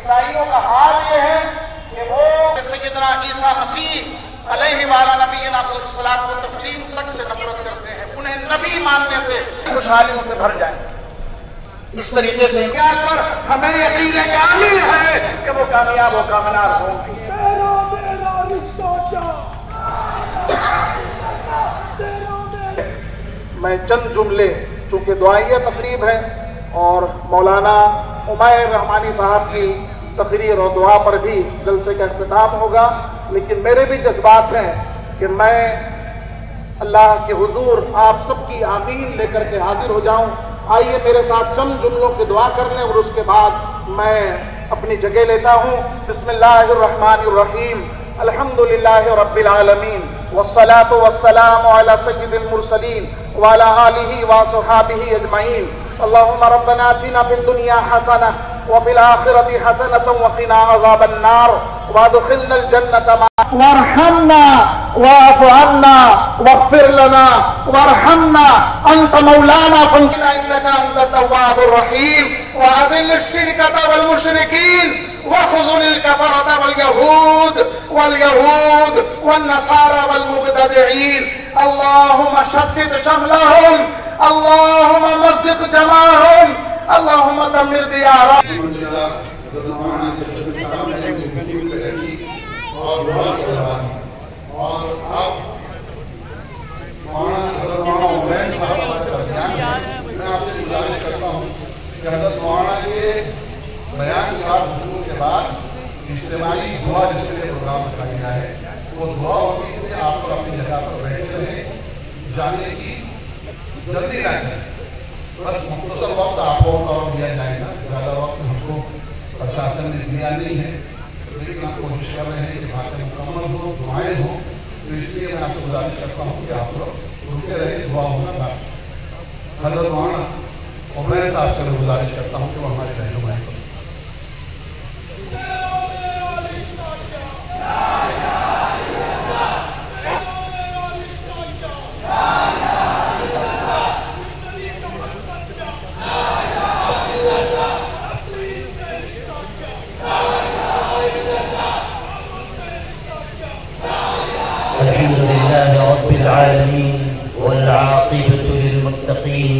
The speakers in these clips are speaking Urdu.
عیسائیوں کا حال یہ ہے کہ وہ سیدنا عیسیٰ مسیح علیہ وآلہ نبینا الصلاۃ والتسلیم تک سے نفرت کرتے ہیں، انہیں نبی ماننے سے خوشحالیوں سے بھر جائیں۔ اس طریقے سے پر ہمیں یقین کامل ہے کہ وہ کامیاب و کامیاب ہوں گے۔ میں چند جملے، چونکہ دعائیہ تقریب ہے اور مولانا عمیر رحمانی صاحب کی تقریر اور دعا پر بھی جلسے کا اختتام ہوگا، لیکن میرے بھی جذبات ہیں کہ میں اللہ کے حضور آپ سب کی آمین لے کر کے حاضر ہو جاؤں۔ آئیے میرے ساتھ چند جملوں کی دعا کر لیں اور اس کے بعد میں اپنی جگہ لیتا ہوں۔ بسم اللہ الرحمن الرحیم، الحمدللہ رب العالمین، والصلاة والسلام على سید المرسلین وعلى آلہ وصحابہ اجمعین۔ اللہم ربنا آتنا فی الدنیا حسنہ وفی الآخرۃ حسنۃ وقنا عذاب النار وادخلنا الجنۃ وارحمنا واعف عنا واغفر لنا وارحمنا انت مولانا فانصرنا انك انت التواب الرحيم واذل الشرك والمشركين وخذل الكفرة واليهود والنصارى والمبتدعين اللهم شتت شملهم اللهم مزق جمعهم اللهم دمر ديارهم۔ اور دعا کی مہربانی اور اب مولانا عمیر صاحب کا بیان میں آپ سے گزارش کرتا ہوں کہ حضرت مولانا کے بیان کے بعد گفتگو کے بعد اجتماعی دعا جس کے لیے پروگرام رکھا گیا ہے وہ دعا ہوگی، اس لیے آپ کو اپنی جگہ پر بیٹھے رہیں، جانے کی جلدی نہ کریں، بس مختصر وقت آپ کو اور دیا جائے گا، زیادہ وقت ہم کو پرشاسن نے دیا نہیں ہے، لیکن آپ کوشش کر رہے ہیں کہ باتیں مکمل ہو، دعائیں ہوں، تو اس لیے میں آپ کو گزارش کرتا ہوں کہ آپ لوگ رکے رہے، دعا ہونا باقی۔ حضرت مولانا عمیر صاحب سے میں گزارش کرتا ہوں کہ وہ ہمارے رہنمائی کریں۔ والعاقبة للمتقين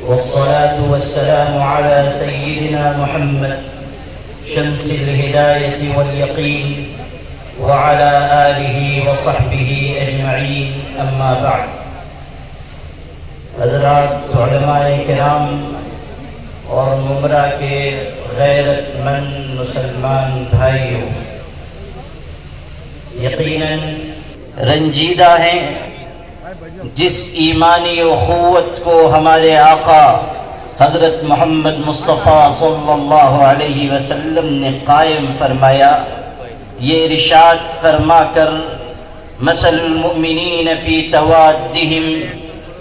والصلاة والسلام على سيدنا محمد شمس الهداية واليقين وعلى آله وصحبه أجمعين أما بعد۔ حضرات علماء کرام اور ممرہ کے غیرت مند مسلمان بھائیوں، یقیناً رنجیدہ ہیں جس ایمانی اخوت کو ہمارے آقا حضرت محمد مصطفیٰ صلی اللہ علیہ وسلم نے قائم فرمایا۔ یہ ارشاد فرما کر مثل المؤمنین فی توادہم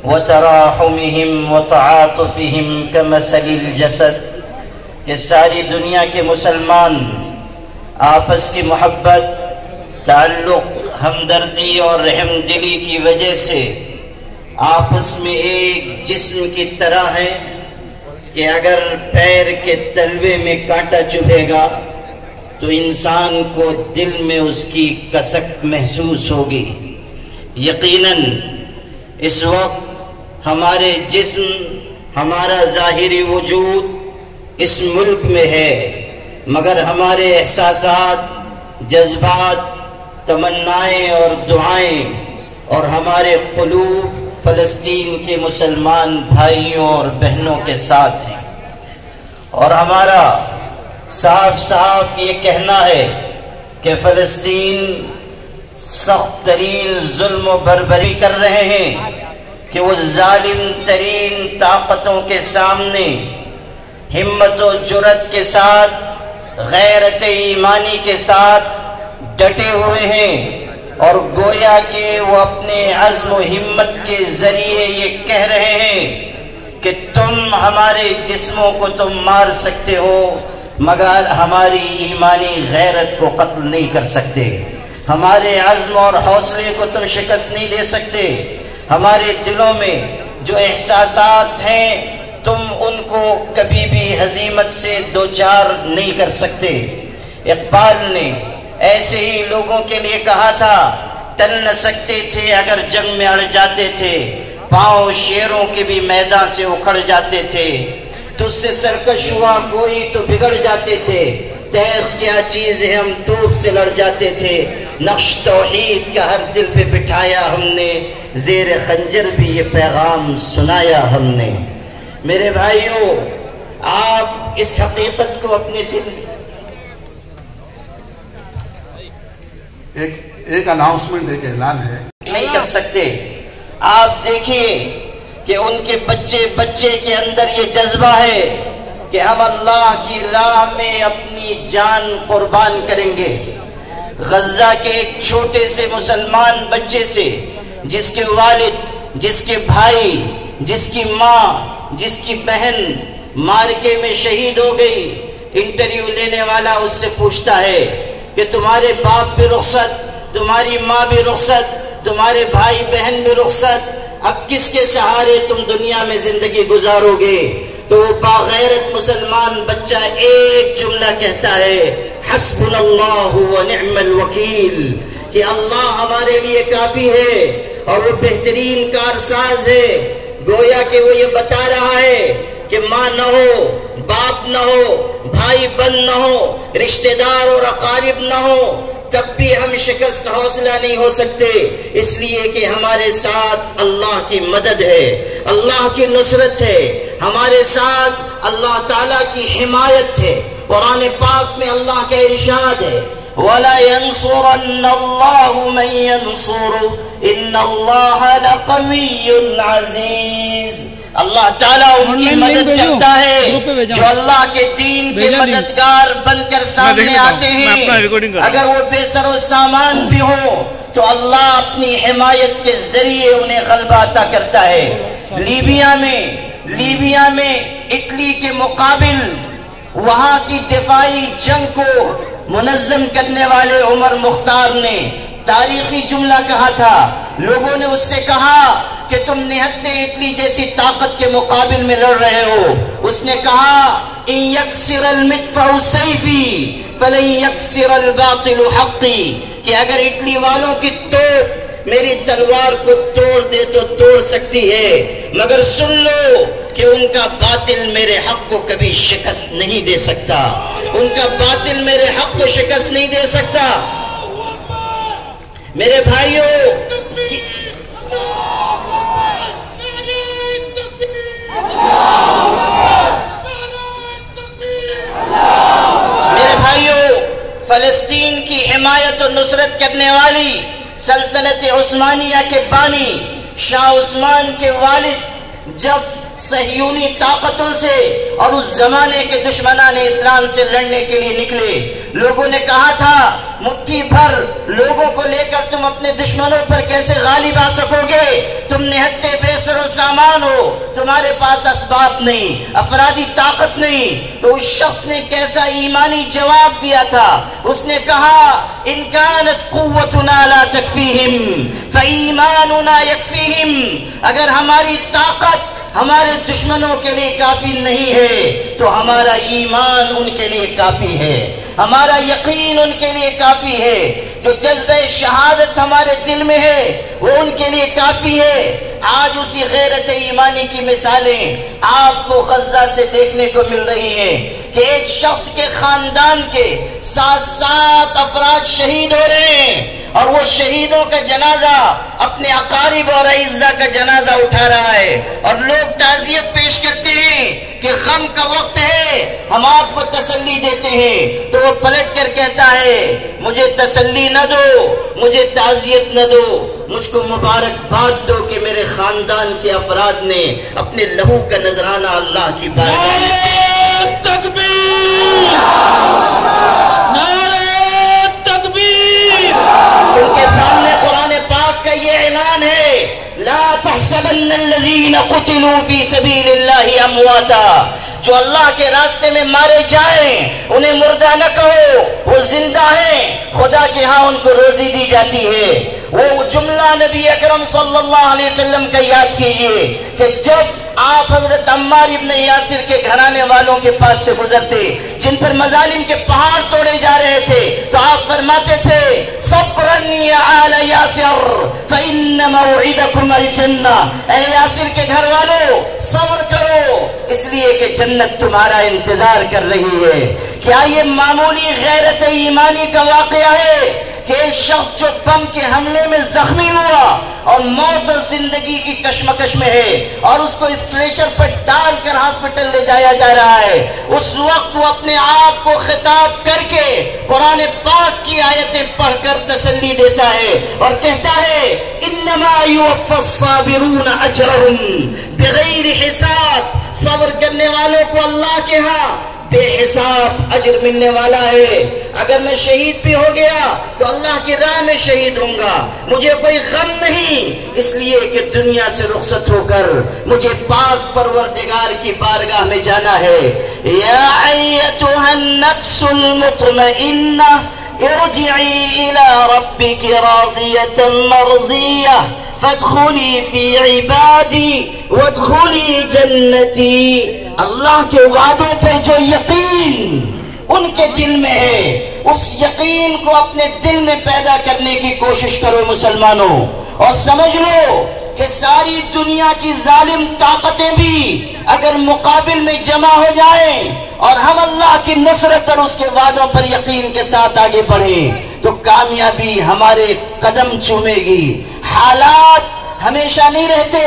وتراحمہم وتعاطفہم کمثل الجسد، کہ ساری دنیا کے مسلمان آپس کی محبت، تعلق، ہمدردی اور رحم دلی کی وجہ سے آپس میں ایک جسم کی طرح ہیں کہ اگر پیر کے تلوے میں کانٹا چبھے گا تو انسان کو دل میں اس کی کسک محسوس ہوگی۔ یقیناً اس وقت ہمارے جسم، ہمارا ظاہری وجود اس ملک میں ہے، مگر ہمارے احساسات، جذبات، تمنائیں اور دعائیں اور ہمارے قلوب فلسطین کے مسلمان بھائیوں اور بہنوں کے ساتھ ہیں، اور ہمارا صاف صاف یہ کہنا ہے کہ فلسطین سخت ترین ظلم و بربری کر رہے ہیں کہ وہ ظالم ترین طاقتوں کے سامنے ہمت و جرأت کے ساتھ، غیرت ایمانی کے ساتھ ڈٹے ہوئے ہیں، اور گویا کہ وہ اپنے عزم و ہمت کے ذریعے یہ کہہ رہے ہیں کہ تم ہمارے جسموں کو تم مار سکتے ہو مگر ہماری ایمانی غیرت کو قتل نہیں کر سکتے، ہمارے عزم اور حوصلے کو تم شکست نہیں دے سکتے، ہمارے دلوں میں جو احساسات ہیں تم ان کو کبھی بھی ہزیمت سے دوچار نہیں کر سکتے۔ اقبال نے ایسے ہی لوگوں کے لیے کہا تھا، ٹل نہ سکتے تھے اگر جنگ میں اڑ جاتے تھے، پاؤں شیروں کے بھی میدان سے اکھڑ جاتے تھے، تجھ سے سرکش ہوا کوئی تو بگڑ جاتے تھے، تیغ کیا چیز ہے ہم توپ سے لڑ جاتے تھے، نقش توحید کا ہر دل پہ بٹھایا ہم نے، زیر خنجر بھی یہ پیغام سنایا ہم نے۔ میرے بھائیوں، آپ اس حقیقت کو اپنے دل میں ایک اناؤنسمنٹ، ایک اعلان ہے، نہیں کر سکتے۔ آپ دیکھیے کہ ان کے بچے کے اندر یہ جذبہ ہے کہ ہم اللہ کی راہ میں اپنی جان قربان کریں گے۔ غزہ کے ایک چھوٹے سے مسلمان بچے سے، جس کے والد، جس کے بھائی، جس کی ماں، جس کی بہن مارکے میں شہید ہو گئی، انٹرویو لینے والا اس سے پوچھتا ہے کہ تمہارے باپ بھی رخصت، تمہاری ماں بھی رخصت، تمہارے بھائی بہن بھی رخصت، اب کس کے سہارے تم دنیا میں زندگی گزارو گے؟ تو وہ باغیرت مسلمان بچہ ایک جملہ کہتا ہے، حسبنا اللہ ونعم الوکیل، کہ اللہ ہمارے لیے کافی ہے اور وہ بہترین کارساز ہے۔ گویا کہ وہ یہ بتا رہا ہے کہ ماں نہ ہو، باپ نہ ہو، بھائی بہن نہ ہو، رشتہ دار اور اقارب نہ ہو، تب بھی ہم شکست حوصلہ نہیں ہو سکتے، اس لیے کہ ہمارے ساتھ اللہ کی مدد ہے، اللہ کی نصرت ہے، ہمارے ساتھ اللہ تعالیٰ کی حمایت ہے۔ قرآن پاک میں اللہ کا ارشاد ہے، وَلَا يَنصُرَنَّ اللَّهُ مَن يَنصُرُهُ إِنَّ اللَّهَ لَقَوِيٌّ عَزِيزٌ۔ اللہ تعالیٰ ان کی مدد کرتا ہے جو اللہ کے دین کے مددگار بن کر سامنے آتے ہیں، اگر وہ بے سر و سامان بھی ہو تو اللہ اپنی حمایت کے ذریعے انہیں غلبہ عطا کرتا ہے۔ لیبیا میں اٹلی کے مقابل وہاں کی دفاعی جنگ کو منظم کرنے والے عمر مختار نے تاریخی جملہ کہا تھا۔ لوگوں نے اس سے کہا کہ تم نہتے اٹلی جیسی طاقت کے مقابل میں لڑ رہے ہو۔ اس نے کہا، ان یکسر المدفع سیفی فلن یکسر الباطل حقی، کہ اگر اٹلی والوں کی توپ میری تلوار کو توڑ دے تو توڑ سکتی ہے، مگر سن لو کہ ان کا باطل میرے حق کو کبھی شکست نہیں دے سکتا، ان کا باطل میرے حق کو شکست نہیں دے سکتا۔ میرے بھائیوں، فلسطین کی حمایت و نصرت کرنے والی سلطنت عثمانیہ کے بانی شاہ عثمان کے والد جب صہیونی طاقتوں سے اور اس زمانے کے دشمنان اسلام سے لڑنے کے لیے نکلے، لوگوں نے کہا تھا مٹھی بھر لوگوں کو لے کر تم اپنے دشمنوں پر کیسے غالب آ سکو گے؟ تم نہتے بے سر و سامان ہو، تمہارے پاس اسباب نہیں، افرادی طاقت نہیں۔ تو اس شخص نے کیسا ایمانی جواب دیا تھا، اس نے کہا، ان کانت قوتنا لا تکفیہم فایماننا یکفیہم، اگر ہماری طاقت ہمارے دشمنوں کے لیے کافی نہیں ہے تو ہمارا ایمان ان کے لیے کافی ہے، ہمارا یقین ان کے لیے کافی ہے، جو جذبہ شہادت ہمارے دل میں ہے وہ ان کے لیے کافی ہے۔ آج اسی غیرت ایمانی کی مثالیں آپ کو غزہ سے دیکھنے کو مل رہی ہیں کہ ایک شخص کے خاندان کے 7 افراد شہید ہو رہے ہیں اور وہ شہیدوں کا جنازہ اپنے اقارب اور اعزاء کا جنازہ اٹھا رہا ہے، اور لوگ تعزیت پیش کرتے ہیں کہ غم کا وقت ہے، ہم آپ کو تسلی دیتے ہیں، تو وہ پلٹ کر کہتا ہے، مجھے تسلی نہ دو، مجھے تعزیت نہ دو، مجھ کو مبارکباد دو کہ میرے خاندان کے افراد نے اپنے لہو کا نذرانہ اللہ کی بارگاہ میں نعرہ تکبیر، نعرہ تکبیر۔ ان کے سامنے قرآن پاک کا یہ اعلان ہے، لا تحسبن الذین قتلوا فی سبیل اللہ امواتا، جو اللہ کے راستے میں مارے جائیں انہیں مردہ نہ کہو، وہ زندہ ہیں، خدا کے ہاں ان کو روزی دی جاتی ہے۔ وہ جملہ نبی اکرم صلی اللہ علیہ وسلم کا یاد کیجئے کہ جب آپ حضرت عمار ابن یاسر کے گھرانے والوں کے پاس سے گزرتے جن پر مظالم کے پہاڑ توڑے جا رہے تھے تو آپ فرماتے تھے صبراً یا آل یاسر فإن موعدکم الجنہ، اے یاسر کے گھر والوں صبر کرو اس لیے کہ جنت تمہارا انتظار کر رہی ہے۔ کیا یہ معمولی غیرت ایمانی کا واقعہ ہے کہ ایک شخص جو بم کے حملے میں زخمی ہوا اور موت اور زندگی کی کشمکش میں ہے اور اس کو اسٹریچر پر ڈال کر ہاسپٹل لے جایا جا رہا ہے، اس وقت وہ اپنے آپ کو خطاب کر کے قرآن پاک کی آیتیں پڑھ کر تسلی دیتا ہے اور کہتا ہے انما یوفی الصابرون اجرهم بغیر حساب، صبر کرنے والوں کو اللہ کے ہاں بے حساب اجر ملنے والا ہے۔ اگر میں شہید بھی ہو گیا تو اللہ کی راہ میں شہید ہوں گا، مجھے کوئی غم نہیں، اس لیے کہ دنیا سے رخصت ہو کر مجھے پاک پروردگار کی بارگاہ میں جانا ہے۔ یا ایتھا النفس المطمئنہ ارجعی الی ربک راضیۃ مرضیہ فادخلی فی عبادی وادخلی جنتی۔ اللہ کے وعدوں پر جو یقین ان کے دل میں ہے اس یقین کو اپنے دل میں پیدا کرنے کی کوشش کرو مسلمانوں، اور سمجھ لو کہ ساری دنیا کی ظالم طاقتیں بھی اگر مقابل میں جمع ہو جائیں اور ہم اللہ کی نصرت اور اس کے وعدوں پر یقین کے ساتھ آگے بڑھیں تو کامیابی ہمارے قدم چومے گی۔ حالات ہمیشہ نہیں رہتے،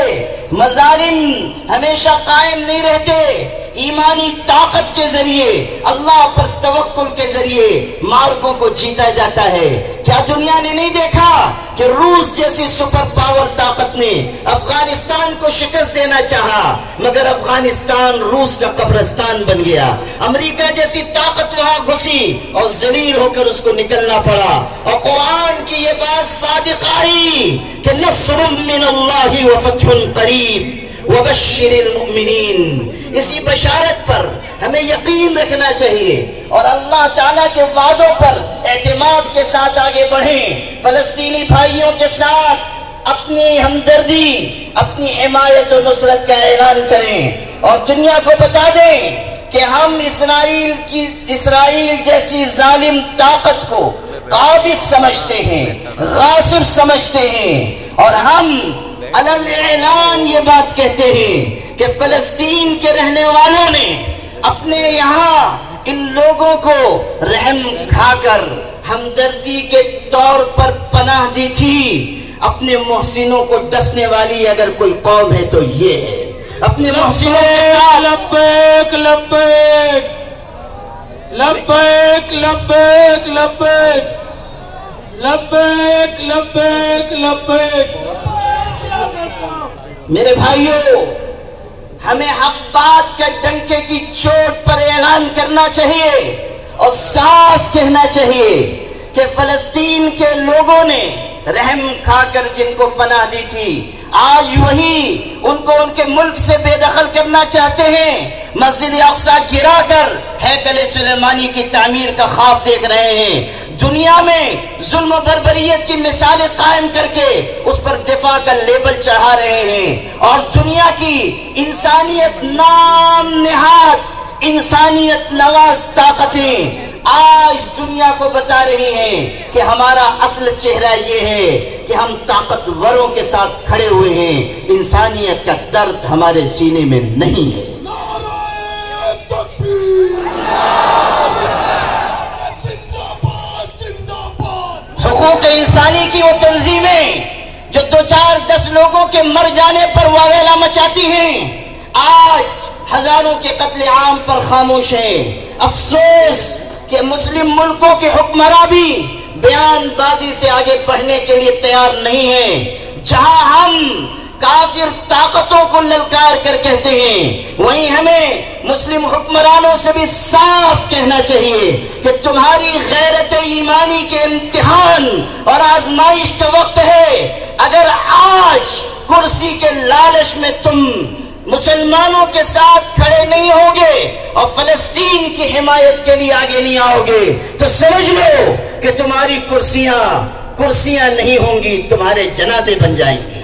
مظالم ہمیشہ قائم نہیں رہتے، ایمانی طاقت کے ذریعے اللہ پر توکل کے ذریعے مارکوں کو جیتا جاتا ہے۔ کیا دنیا نے نہیں دیکھا کہ روس جیسی سپر پاور طاقت نے افغانستان کو شکست دینا چاہا مگر افغانستان روس کا قبرستان بن گیا، امریکہ جیسی طاقت وہاں گھسی اور ذلیل ہو کر اس کو نکلنا پڑا، اور قرآن کی یہ بات صادق آئی کہ نصر من اللہ وفتح قریب وبشر المؤمنین۔ اسی بشارت پر ہمیں یقین رکھنا چاہیے اور اللہ تعالیٰ کے وعدوں پر اعتماد کے ساتھ آگے بڑھیں، فلسطینی بھائیوں کے ساتھ اپنی ہمدردی، اپنی حمایت و نصرت کا اعلان کریں اور دنیا کو بتا دیں کہ ہم اسرائیل جیسی ظالم طاقت کو قابض سمجھتے ہیں، غاصب سمجھتے ہیں، اور ہم علل اعلان یہ بات کہتے ہیں کہ فلسطین کے رہنے والوں نے اپنے یہاں ان لوگوں کو رحم کھا کر ہمدردی کے طور پر پناہ دی تھی۔ اپنے محسنوں کو ڈسنے والی اگر کوئی قوم ہے تو یہ ہے، اپنے محسنوں کے ساتھ لبیک لبیک لبیک لبیک لبیک لبیک لبیک لبیک۔ میرے بھائیوں، ہمیں حق بات کے ڈنکے کی چوٹ پر اعلان کرنا چاہیے اور صاف کہنا چاہیے کہ فلسطین کے لوگوں نے رحم کھا کر جن کو پناہ دی تھی آج وہی ان کو ان کے ملک سے بے دخل کرنا چاہتے ہیں، مسجد اقصی گرا کر ہیکل سلیمانی کی تعمیر کا خواب دیکھ رہے ہیں، دنیا میں ظلم و بربریت کی مثالیں قائم کر کے اس پر دفاع کا لیبل چڑھا رہے ہیں، اور دنیا کی انسانیت نام نہاد انسانیت نواز طاقتیں آج دنیا کو بتا رہی ہیں کہ ہمارا اصل چہرہ یہ ہے کہ ہم طاقتوروں کے ساتھ کھڑے ہوئے ہیں، انسانیت کا درد ہمارے سینے میں نہیں ہے۔ حقوق انسانی کی وہ تنظیمیں جو 2-4-10 لوگوں کے مر جانے پر واویلا مچاتی ہیں آج ہزاروں کے قتل عام پر خاموش ہیں۔ افسوس کہ مسلم ملکوں کے حکمراں بھی بیان بازی سے آگے بڑھنے کے لیے تیار نہیں ہیں۔ جہاں ہم کافر طاقتوں کو للکار کر کہتے ہیں وہیں ہمیں مسلم حکمرانوں سے بھی صاف کہنا چاہیے کہ تمہاری غیرت ایمانی کے امتحان اور آزمائش کا وقت ہے۔ اگر آج کرسی کے لالچ میں تم مسلمانوں کے ساتھ کھڑے نہیں ہوگے اور فلسطین کی حمایت کے لیے آگے نہیں آؤ گے تو سمجھ لو کہ تمہاری کرسیاں کرسیاں نہیں ہوں گی، تمہارے جنازے بن جائیں گے۔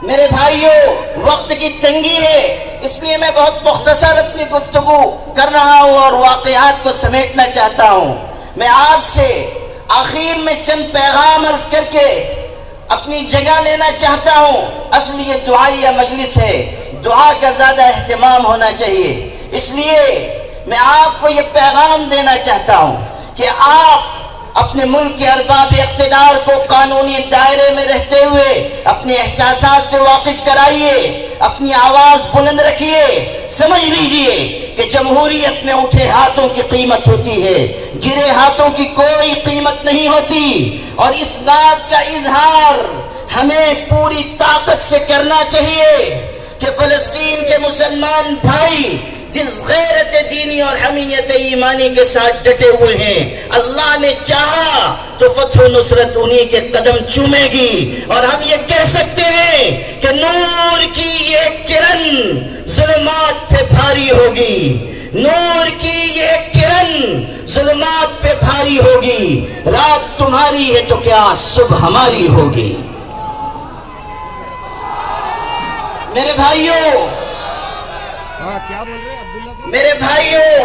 میرے بھائیوں وقت کی تنگی ہے، اس لیے میں بہت مختصر اپنی گفتگو کر رہا ہوں اور واقعات کو سمیٹنا چاہتا ہوں۔ میں آپ سے آخر میں چند پیغام عرض کر کے اپنی جگہ لینا چاہتا ہوں۔ اصل یہ دعائیہ مجلس ہے، دعا کا زیادہ اہتمام ہونا چاہیے، اس لیے میں آپ کو یہ پیغام دینا چاہتا ہوں کہ آپ اپنے ملک کے ارباب اقتدار کو قانونی دائرے میں رہتے ہوئے اپنے احساسات سے واقف کرائیے، اپنی آواز بلند رکھیے۔ سمجھ لیجئے کہ جمہوریت میں اٹھے ہاتھوں کی قیمت ہوتی ہے، گرے ہاتھوں کی کوئی قیمت نہیں ہوتی، اور اس بات کا اظہار ہمیں پوری طاقت سے کرنا چاہیے کہ فلسطین کے مسلمان بھائی جس غیرت دینی اور حمیت ایمانی کے ساتھ ڈٹے ہوئے ہیں، اللہ نے چاہا تو فتح و نصرت انہی کے قدم چومے گی، اور ہم یہ کہہ سکتے ہیں کہ نور کی یہ کرن ظلمات پہ بھاری ہوگی، نور کی یہ کرن ظلمات پہ بھاری ہوگی، رات تمہاری ہے تو کیا صبح ہماری ہوگی۔ میرے بھائیوں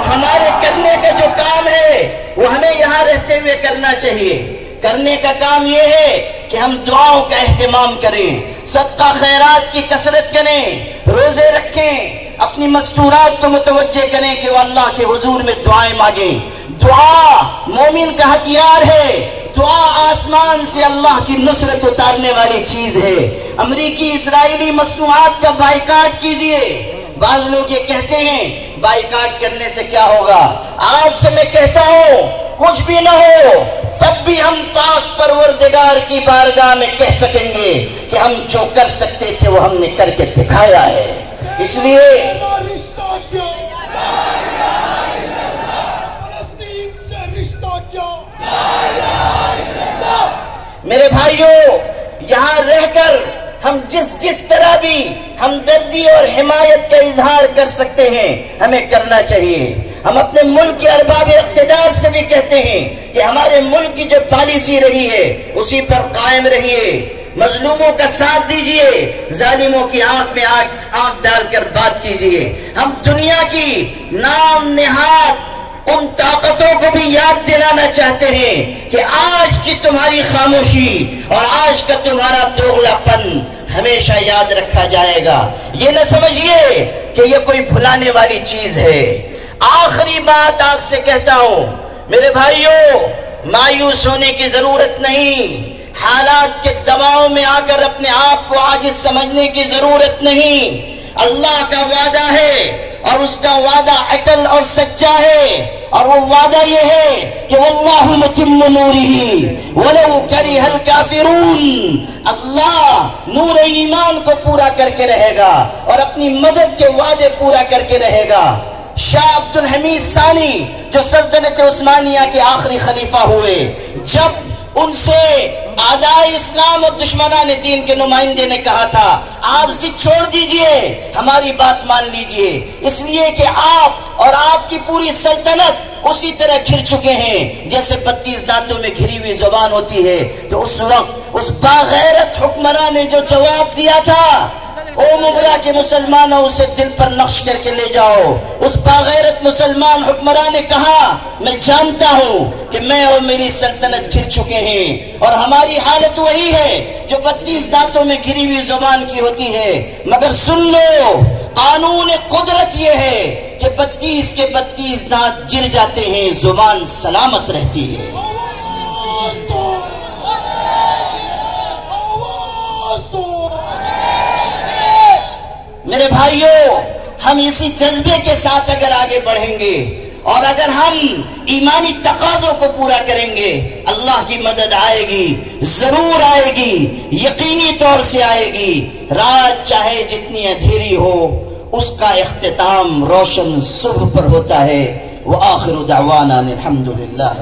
ہمارے کرنے کا جو کام ہے وہ ہمیں یہاں رہتے ہوئے کرنا چاہیے۔ کرنے کا کام یہ ہے کہ ہم دعاؤں کا اہتمام کریں، صدقہ خیرات کی کثرت کریں، روزے رکھیں، اپنی مستورات کو متوجہ کریں کہ وہ اللہ کے حضور میں دعائیں مانگیں۔ دعا مومن کا ہتھیار ہے، دعا آسمان سے اللہ کی نصرت اتارنے والی چیز ہے۔ امریکی اسرائیلی مصنوعات کا بائیکاٹ کیجئے۔ بعض لوگ یہ کہتے ہیں بائیکاٹ کرنے سے کیا ہوگا؟ آپ سے میں کہتا ہوں کچھ بھی نہ ہو، تب بھی ہم پاک پروردگار کی بارگاہ میں کہہ سکیں گے کہ ہم جو کر سکتے تھے وہ ہم نے کر کے دکھایا ہے۔ اس لیے میرے بھائیوں یہاں رہ کر ہم جس طرح بھی ہمدردی اور حمایت کا اظہار کر سکتے ہیں ہمیں کرنا چاہیے۔ ہم اپنے ملک کے ارباب اقتدار سے بھی کہتے ہیں کہ ہمارے ملک کی جو پالیسی رہی ہے اسی پر قائم رہیے، مظلوموں کا ساتھ دیجئے، ظالموں کی آنکھ میں آنکھ ڈال کر بات کیجئے۔ ہم دنیا کی نام نہاد ان طاقتوں کو بھی یاد دلانا چاہتے ہیں کہ آج کی تمہاری خاموشی اور آج کا تمہارا دوغلا پن ہمیشہ یاد رکھا جائے گا۔ یہ نہ سمجھیے کہ یہ کوئی بھلانے والی چیز ہے۔ آخری بات آپ سے کہتا ہوں میرے بھائیوں، مایوس ہونے کی ضرورت نہیں، حالات کے دباؤ میں آ کر اپنے آپ کو عاجز سمجھنے کی ضرورت نہیں۔ اللہ کا وعدہ ہے اور اس کا وعدہ اٹل اور سچا ہے، اور وہ وعدہ یہ ہے کہ واللہ متم نورہ ولو کرہ الکافرون، اللہ نور ایمان کو پورا کر کے رہے گا اور اپنی مدد کے وعدے پورا کر کے رہے گا۔ شاہ عبد الحمید ثانی جو سلطنت عثمانیہ کے آخری خلیفہ ہوئے، جب ان سے اعداء اسلام اور دشمنان دین کے نمائندے نے کہا تھا آپ ضد چھوڑ دیجئے، ہماری بات مان لیجئے، اس لیے کہ آپ اور آپ کی پوری سلطنت اسی طرح گھر چکے ہیں جیسے 32 دانتوں میں گھری ہوئی زبان ہوتی ہے۔ تو اس وقت اس باغیرت حکمران نے جو جواب دیا تھا، او مغرا کے مسلمانوں اسے دل پر نقش کر کے لے جاؤ، اس باغیرت مسلمان حکمران نے کہا میں جانتا ہوں کہ میں اور میری سلطنت گر چکے ہیں، اور ہماری حالت وہی ہے جو 32 دانتوں میں گھری ہوئی زبان کی ہوتی ہے، مگر سن لو قانون قدرت یہ ہے کہ 32 کے 32 دانت گر جاتے ہیں، زبان سلامت رہتی ہے۔ میرے بھائیوں ہم اسی جذبے کے ساتھ اگر آگے بڑھیں گے اور اگر ہم ایمانی تقاضوں کو پورا کریں گے، اللہ کی مدد آئے گی، ضرور آئے گی، یقینی طور سے آئے گی۔ رات چاہے جتنی اندھیری ہو اس کا اختتام روشن صبح پر ہوتا ہے۔ وآخر دعوانا الحمدللہ۔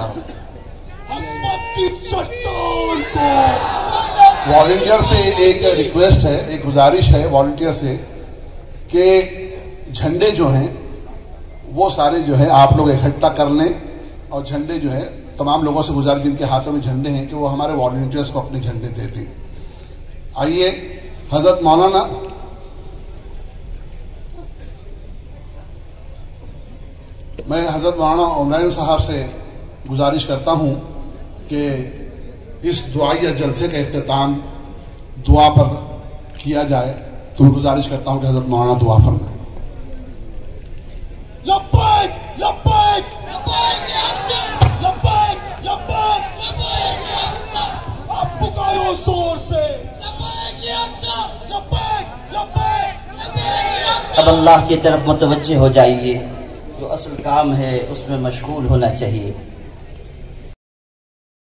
والنٹیئر سے ایک ریکویسٹ ہے، ایک گزارش ہے والنٹیئر سے کہ جھنڈے جو ہیں وہ سارے جو ہے آپ لوگ اکٹھا کر لیں اور جھنڈے جو ہے تمام لوگوں سے گزارش جن کے ہاتھوں میں جھنڈے ہیں کہ وہ ہمارے والنٹیئرس کو اپنے جھنڈے دے دیں. آئیے حضرت مولانا میں حضرت مولانا عمران صاحب سے گزارش کرتا ہوں کہ اس دعائیہ جلسے کا اختتام دعا پر کیا جائے. تو میں گزارش کرتا ہوں کہ حضرت مولانا دعا فرمائیں. لبیک لبیک لبیک لبیک لبیک آپ پکارو زور سے لبیک لبیک. اب اللہ کی طرف متوجہ ہو جائیے. جو اصل کام ہے اس میں مشغول ہونا چاہیے.